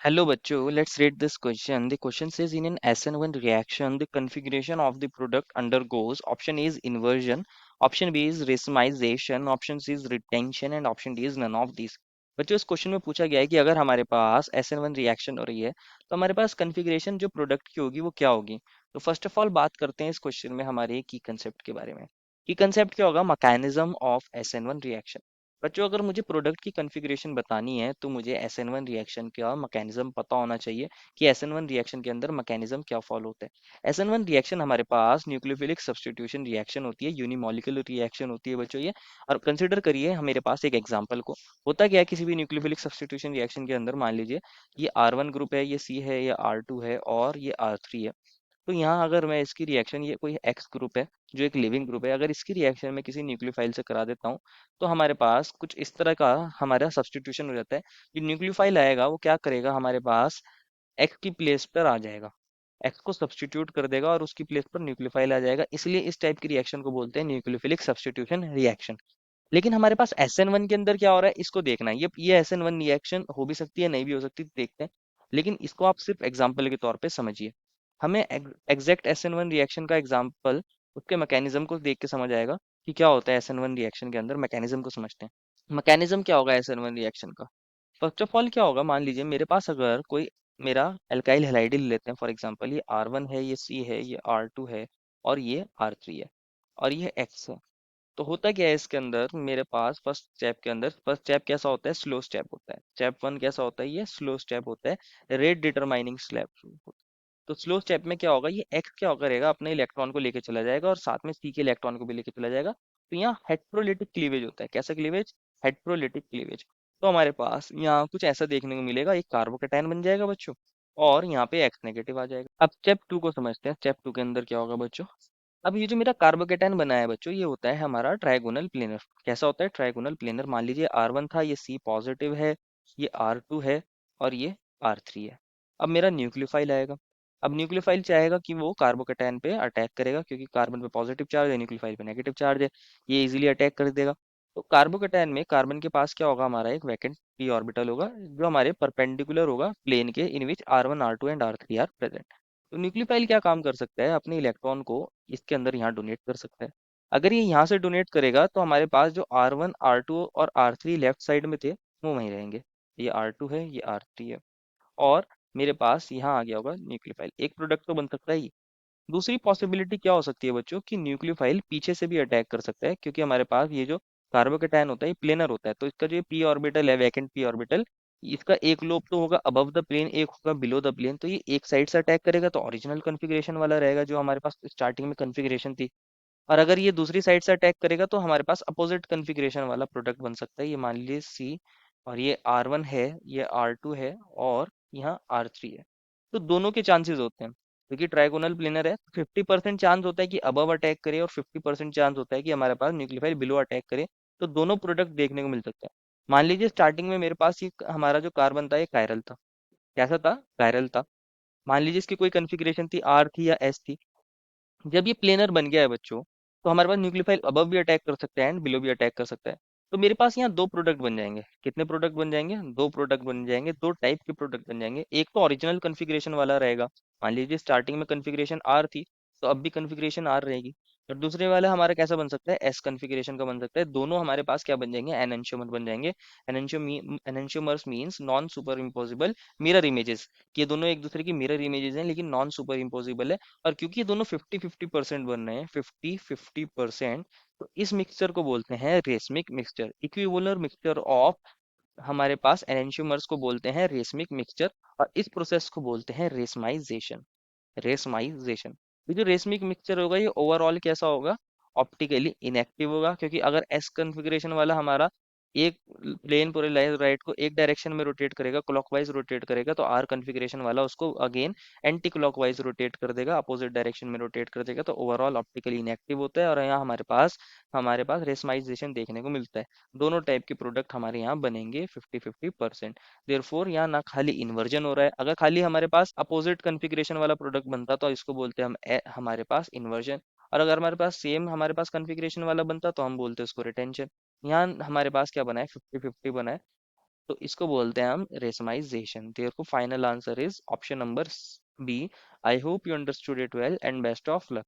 Hello bachcho, let's read this question. The question says in an SN1 reaction, the configuration of the product undergoes option A is inversion, option B is racemization, option C is retention and option D is none of these. बच्चों इस question में पूछा गया है कि अगर हमारे पास SN1 reaction हो रही है तो हमारे पास कॉन्फ़िगरेशन जो प्रोडक्ट की होगी वो क्या होगी। तो फर्स्ट ऑफ ऑल बात करते हैं इस क्वेश्चन में हमारे की कंसेप्ट के बारे में। की कंसेप्ट क्या होगा, मैकेनिज्म ऑफ SN1 रिएक्शन। बच्चों अगर मुझे प्रोडक्ट की कॉन्फ़िगरेशन बतानी है तो मुझे SN1 रिएक्शन का मैकेनिज्म पता होना चाहिए कि SN1 रिएक्शन के अंदर मैकेनिज्म क्या फॉलो होता है। SN1 रिएक्शन हमारे पास न्यूक्लियोफिलिक सब्स्टिट्यूशन रिएक्शन होती है, यूनिमॉलिक्यूलर रिएक्शन होती है बच्चों ये। और कंसिडर करिए मेरे पास एक एग्जांपल को। होता क्या है किसी भी न्यूक्लियोफिलिक सब्स्टिट्यूशन रिएक्शन के अंदर, मान लीजिए ये R1 ग्रुप है, ये C है, ये R2 है और ये R3 है। तो यहाँ अगर मैं इसकी रिएक्शन, ये कोई एक्स ग्रुप है जो एक लिविंग ग्रुप है, अगर इसकी रिएक्शन मैं किसी न्यूक्लियोफाइल से करा देता हूँ तो हमारे पास कुछ इस तरह का हमारा सब्स्टिट्यूशन हो जाता है। जो न्यूक्लियोफाइल आएगा वो क्या करेगा, हमारे पास एक्स की प्लेस पर आ जाएगा, एक्स को सब्स्टिट्यूट कर देगा और उसकी प्लेस पर न्यूक्लियोफाइल आ जाएगा। इसलिए इस टाइप की रिएक्शन को बोलते हैं न्यूक्लियोफिलिक सब्स्टिट्यूशन रिएक्शन। लेकिन हमारे पास SN1 के अंदर क्या हो रहा है इसको देखना है। ये SN1 रिएक्शन हो भी सकती है, नहीं भी हो सकती, देखते हैं। लेकिन इसको आप सिर्फ एग्जाम्पल के तौर पे समझिए। हमें एग्जैक्ट SN1 रिएक्शन का एग्जाम्पल उसके मैकेनिज्म को देख के समझ आएगा कि क्या होता है SN1 रिएक्शन के अंदर। मैकेनिज्म को समझते हैं। मैकेनिज्म क्या होगा SN1 रिएक्शन का। फर्स्ट ऑफ ऑल क्या होगा, मान लीजिए मेरे पास अगर कोई मेरा अल्काइल हैलाइड ले लेते हैं, फॉर एग्जांपल ये R1 है, ये C है, ये R2 है और ये R3 है और ये X है। तो होता क्या है इसके अंदर, मेरे पास फर्स्ट स्टेप के अंदर, फर्स्ट स्टेप कैसा होता है, स्लो स्टेप होता है। स्टेप वन कैसा होता है, ये स्लो स्टेप होता है, रेट डिटरमाइनिंग स्टेप। तो स्लो स्टेप में क्या होगा, ये एक्स क्या करेगा, अपने इलेक्ट्रॉन को लेके चला जाएगा और साथ में सी के इलेक्ट्रॉन को भी लेके चला जाएगा। तो यहाँ हेट्रोलिटिक क्लीवेज होता है। कैसा क्लीवेज, हेट्रोलिटिक क्लीवेज। तो हमारे पास यहाँ कुछ ऐसा देखने को मिलेगा, एक कार्बोकेटायन बन जाएगा बच्चों और यहाँ पे एक्स नेगेटिव आ जाएगा। अब स्टेप टू को समझते हैं। स्टेप टू के अंदर क्या होगा बच्चों। अब ये जो मेरा कार्बोकेटायन बना है बच्चों, ये होता है हमारा ट्राइगोनल प्लेनर। कैसा होता है, ट्राइगोनल प्लेनर। मान लीजिए R1 था, ये C पॉजिटिव है, ये R2 है और ये R3 है। अब मेरा न्यूक्लियोफाइल आएगा। अब न्यूक्लियोफाइल चाहेगा कि वो कार्बोकेटायन पे अटैक करेगा, क्योंकि कार्बन पे पॉजिटिव चार्ज है, न्यूक्लियोफाइल पे नेगेटिव चार्ज है। ये इजीली अटैक कर देगा। तो कार्बोकेटायन में कार्बन के पास क्या होगा, हमारा एक वैकेंट p ऑर्बिटल होगा जो हमारे परपेंडिकुलर होगा प्लेन के, in which R1 R2 and R3 are present. तो न्यूक्लियोफाइल क्या काम कर सकता है, अपने इलेक्ट्रॉन को इसके अंदर यहाँ डोनेट कर सकता है। अगर ये यहाँ से डोनेट करेगा तो हमारे पास जो R1 R2 और R3 लेफ्ट साइड में थे वो वहीं रहेंगे। ये R2 है, ये R3 है और मेरे पास यहाँ आ गया होगा न्यूक्लियोफाइल। एक प्रोडक्ट तो बन सकता है ही। दूसरी पॉसिबिलिटी क्या हो सकती है बच्चों कि न्यूक्लियोफाइल पीछे से भी अटैक कर सकता है, क्योंकि हमारे पास ये जो कार्बोकेटायन होता है ये प्लेनर होता है। तो इसका जो p ऑर्बिटल है, वैकेंट p ऑर्बिटल, इसका एक लोब तो होगा अबव द प्लेन, एक होगा बिलो द प्लेन। तो ये एक साइड से अटैक करेगा तो ओरिजिनल कॉन्फ़िगरेशन वाला रहेगा जो हमारे पास स्टार्टिंग में कॉन्फ़िगरेशन थी। और अगर ये दूसरी साइड से अटैक करेगा तो हमारे पास अपोजिट कॉन्फ़िगरेशन वाला प्रोडक्ट बन सकता है। ये मान लीजिए C और ये R1 है, ये R2 है और यहाँ R3 है। तो दोनों के चांसेस होते हैं, क्योंकि ट्राइगोनल प्लेनर है। 50% चांस होता है कि अबव अटैक करे और 50% चांस होता है कि हमारे पास न्यूक्लियोफाइल बिलो अटैक करे। तो दोनों प्रोडक्ट देखने को मिल सकता है। मान लीजिए स्टार्टिंग में मेरे पास ये हमारा जो कार्बन था ये कायरल था। कैसा था, कायरल था। मान लीजिए इसकी कोई कॉन्फ़िगरेशन थी, R थी या S थी। जब ये प्लेनर बन गया है बच्चों तो हमारे पास न्यूक्लियोफाइल अबव भी अटैक कर सकता है एंड बिलो भी अटैक कर सकता है। तो मेरे पास यहाँ दो प्रोडक्ट बन जाएंगे। कितने प्रोडक्ट बन जाएंगे, दो प्रोडक्ट बन जाएंगे, दो टाइप के प्रोडक्ट बन जाएंगे। एक तो ओरिजिनल कॉन्फ़िगरेशन वाला रहेगा। मान लीजिए स्टार्टिंग में कॉन्फ़िगरेशन आर थी तो अब भी कॉन्फ़िगरेशन आर रहेगी। और दूसरे वाला हमारा कैसा बन सकता है, एस कॉन्फ़िगरेशन का बन सकता है। दोनों हमारे पास क्या बन जाएंगे, एनएंशियोमर बन जाएंगे। Enantiomers means non superimposable mirror images. ये दोनों एक दूसरे की मिरर इमेजेस हैं लेकिन नॉन सुपर इम्पोजिबल है। और क्योंकि ये दोनों 50-50% बन रहे हैं, 50-50%, तो इस मिक्सचर को बोलते हैं रेसमिक मिक्सचर, इक्विवोलर मिक्सचर ऑफ। हमारे पास एनेंशियोमर्स को बोलते हैं रेसमिक मिक्सचर और इस प्रोसेस को बोलते हैं रेसमाइजेशन। रेसमाइजेशन। ये जो रेसमिक मिक्सचर होगा ये ओवरऑल कैसा होगा, ऑप्टिकली इनएक्टिव होगा। क्योंकि अगर एस कॉन्फ़िगरेशन वाला हमारा एक प्लेन पूरे राइट को एक डायरेक्शन में रोटेट करेगा, क्लॉकवाइज रोटेट करेगा, तो आर कॉन्फ़िगरेशन वाला उसको अगेन एंटी क्लॉकवाइज रोटेट कर देगा, अपोजिट डायरेक्शन में रोटेट कर देगा। तो ओवरऑल ऑप्टिकली इनएक्टिव होता है और यहाँ हमारे पास रेसमाइजेशन देखने को मिलता है। दोनों टाइप के प्रोडक्ट हमारे यहाँ बनेंगे 50-50%। देयरफॉर यहाँ ना खाली इन्वर्जन हो रहा है। अगर खाली हमारे पास अपोजिट कॉन्फ़िगरेशन वाला प्रोडक्ट बनता तो इसको बोलते हैं हम हमारे पास इन्वर्जन। और अगर हमारे पास सेम हमारे पास कॉन्फ़िगरेशन वाला बनता तो हम बोलते हैं उसको रिटेंशन। यहाँ हमारे पास क्या बना है, 50-50 बना है। तो इसको बोलते हैं हम रेसमाइजेशन। देखो final answer is option number B. I hope you understood it well and best of luck.